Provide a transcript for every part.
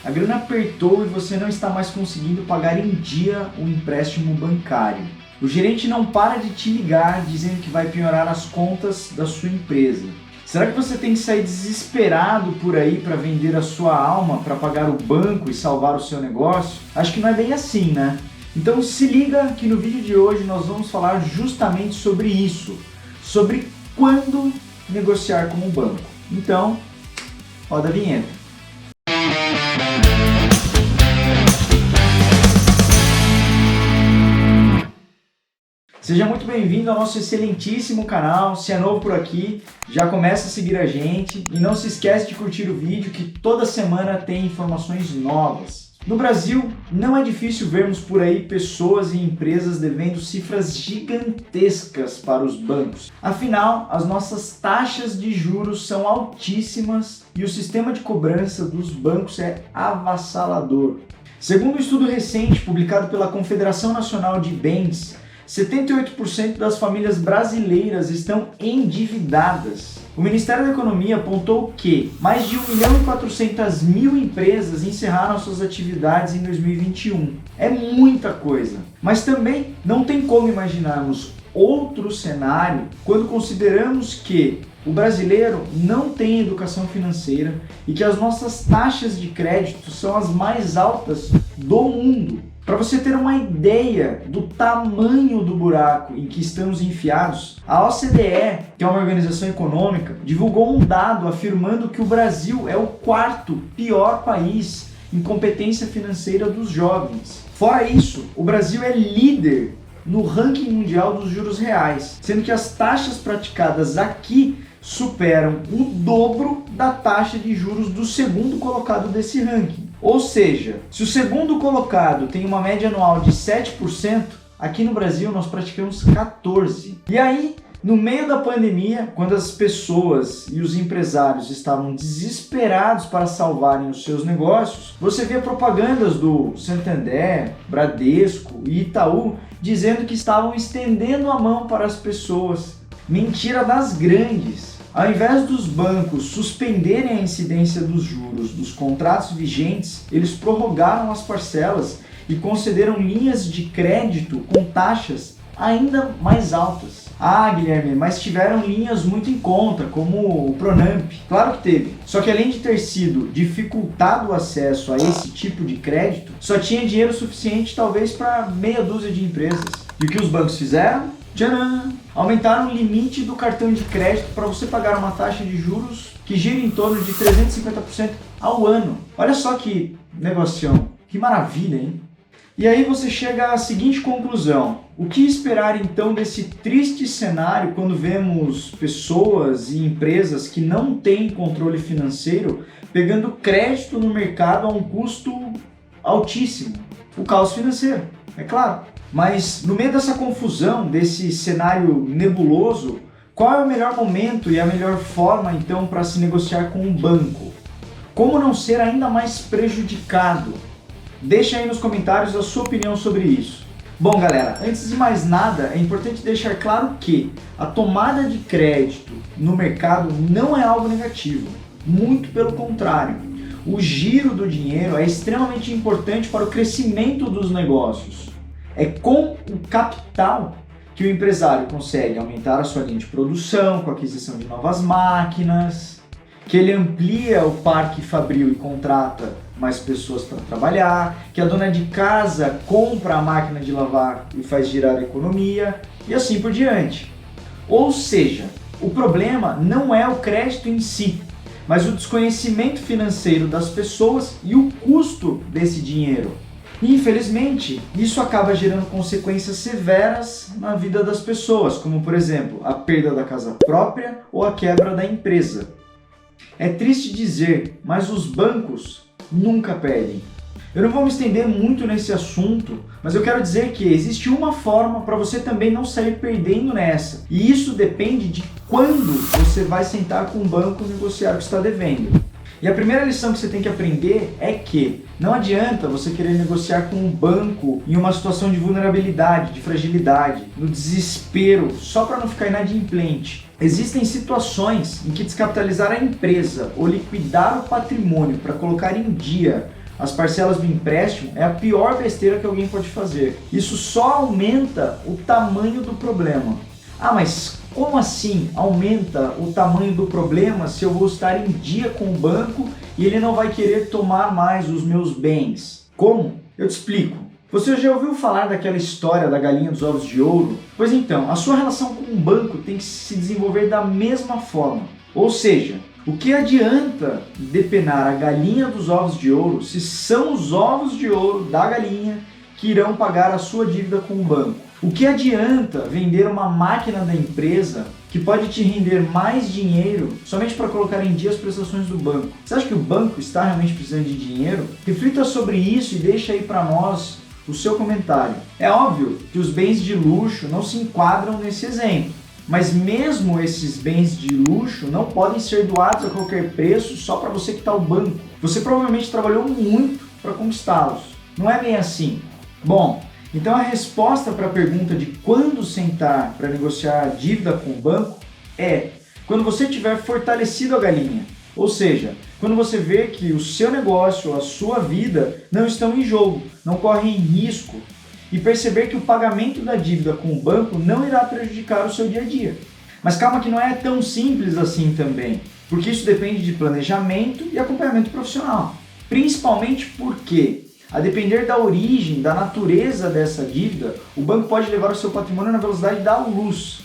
A grana apertou e você não está mais conseguindo pagar em dia o empréstimo bancário. O gerente não para de te ligar dizendo que vai piorar as contas da sua empresa. Será que você tem que sair desesperado por aí para vender a sua alma para pagar o banco e salvar o seu negócio? Acho que não é bem assim, né? Então se liga que no vídeo de hoje nós vamos falar justamente sobre isso, sobre quando negociar com o banco. Então, roda a vinheta. Seja muito bem-vindo ao nosso excelentíssimo canal. Se é novo por aqui, já começa a seguir a gente e não se esquece de curtir o vídeo que toda semana tem informações novas. No Brasil, não é difícil vermos por aí pessoas e empresas devendo cifras gigantescas para os bancos. Afinal, as nossas taxas de juros são altíssimas e o sistema de cobrança dos bancos é avassalador. Segundo um estudo recente publicado pela Confederação Nacional de Bens, 78% das famílias brasileiras estão endividadas. O Ministério da Economia apontou que mais de 1.400.000 empresas encerraram suas atividades em 2021. É muita coisa, mas também não tem como imaginarmos outro cenário quando consideramos que o brasileiro não tem educação financeira e que as nossas taxas de crédito são as mais altas do mundo. Para você ter uma ideia do tamanho do buraco em que estamos enfiados, a OCDE, que é uma organização econômica, divulgou um dado afirmando que o Brasil é o quarto pior país em competência financeira dos jovens. Fora isso, o Brasil é líder no ranking mundial dos juros reais, sendo que as taxas praticadas aqui superam o dobro da taxa de juros do segundo colocado desse ranking. Ou seja, se o segundo colocado tem uma média anual de 7%, aqui no Brasil nós praticamos 14%. E aí, no meio da pandemia, quando as pessoas e os empresários estavam desesperados para salvarem os seus negócios, você vê propagandas do Santander, Bradesco e Itaú dizendo que estavam estendendo a mão para as pessoas. Mentira das grandes. Ao invés dos bancos suspenderem a incidência dos juros dos contratos vigentes, eles prorrogaram as parcelas e concederam linhas de crédito com taxas ainda mais altas. Ah, Guilherme, mas tiveram linhas muito em conta, como o Pronamp. Claro que teve. Só que além de ter sido dificultado o acesso a esse tipo de crédito, só tinha dinheiro suficiente talvez para meia dúzia de empresas. E o que os bancos fizeram? Tcharam! Aumentaram o limite do cartão de crédito para você pagar uma taxa de juros que gira em torno de 350% ao ano. Olha só que negocião, que maravilha, hein? E aí você chega à seguinte conclusão: o que esperar então desse triste cenário quando vemos pessoas e empresas que não têm controle financeiro pegando crédito no mercado a um custo altíssimo? O caos financeiro, é claro. Mas no meio dessa confusão, desse cenário nebuloso, qual é o melhor momento e a melhor forma então para se negociar com um banco? Como não ser ainda mais prejudicado? Deixa aí nos comentários a sua opinião sobre isso. Bom galera, antes de mais nada, é importante deixar claro que a tomada de crédito no mercado não é algo negativo, muito pelo contrário. O giro do dinheiro é extremamente importante para o crescimento dos negócios. É com o capital que o empresário consegue aumentar a sua linha de produção, com a aquisição de novas máquinas, que ele amplia o parque fabril e contrata mais pessoas para trabalhar, que a dona de casa compra a máquina de lavar e faz girar a economia, e assim por diante. Ou seja, o problema não é o crédito em si, mas o desconhecimento financeiro das pessoas e o custo desse dinheiro. E, infelizmente, isso acaba gerando consequências severas na vida das pessoas, como por exemplo, a perda da casa própria ou a quebra da empresa. É triste dizer, mas os bancos nunca perdem. Eu não vou me estender muito nesse assunto, mas eu quero dizer que existe uma forma para você também não sair perdendo nessa. E isso depende de quando você vai sentar com o banco e negociar o que está devendo. E a primeira lição que você tem que aprender é que não adianta você querer negociar com um banco em uma situação de vulnerabilidade, de fragilidade, no desespero, só para não ficar inadimplente. Existem situações em que descapitalizar a empresa ou liquidar o patrimônio para colocar em dia as parcelas do empréstimo é a pior besteira que alguém pode fazer. Isso só aumenta o tamanho do problema. Ah, mas como assim aumenta o tamanho do problema se eu vou estar em dia com o banco e ele não vai querer tomar mais os meus bens? Como? Eu te explico. Você já ouviu falar daquela história da galinha dos ovos de ouro? Pois então, a sua relação com o banco tem que se desenvolver da mesma forma. Ou seja, o que adianta depenar a galinha dos ovos de ouro se são os ovos de ouro da galinha que irão pagar a sua dívida com o banco? O que adianta vender uma máquina da empresa que pode te render mais dinheiro somente para colocar em dia as prestações do banco? Você acha que o banco está realmente precisando de dinheiro? Reflita sobre isso e deixa aí para nós o seu comentário. É óbvio que os bens de luxo não se enquadram nesse exemplo, mas mesmo esses bens de luxo não podem ser doados a qualquer preço só para você quitar o banco. Você provavelmente trabalhou muito para conquistá-los. Não é bem assim. Bom, então a resposta para a pergunta de quando sentar para negociar a dívida com o banco é quando você tiver fortalecido a galinha. Ou seja, quando você vê que o seu negócio, a sua vida não estão em jogo, não correm risco e perceber que o pagamento da dívida com o banco não irá prejudicar o seu dia a dia. Mas calma que não é tão simples assim também, porque isso depende de planejamento e acompanhamento profissional. Principalmente porque, a depender da origem, da natureza dessa dívida, o banco pode levar o seu patrimônio na velocidade da luz.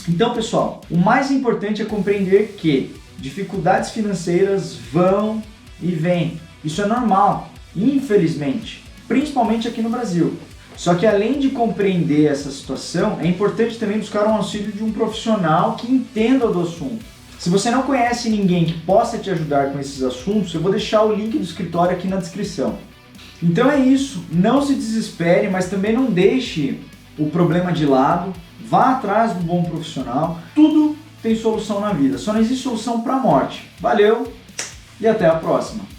Então, pessoal, o mais importante é compreender que dificuldades financeiras vão e vêm. Isso é normal, infelizmente, principalmente aqui no Brasil. Só que além de compreender essa situação, é importante também buscar um auxílio de um profissional que entenda do assunto. Se você não conhece ninguém que possa te ajudar com esses assuntos, eu vou deixar o link do escritório aqui na descrição. Então é isso, não se desespere, mas também não deixe o problema de lado, vá atrás do bom profissional, tudo tem solução na vida, só não existe solução para a morte. Valeu e até a próxima!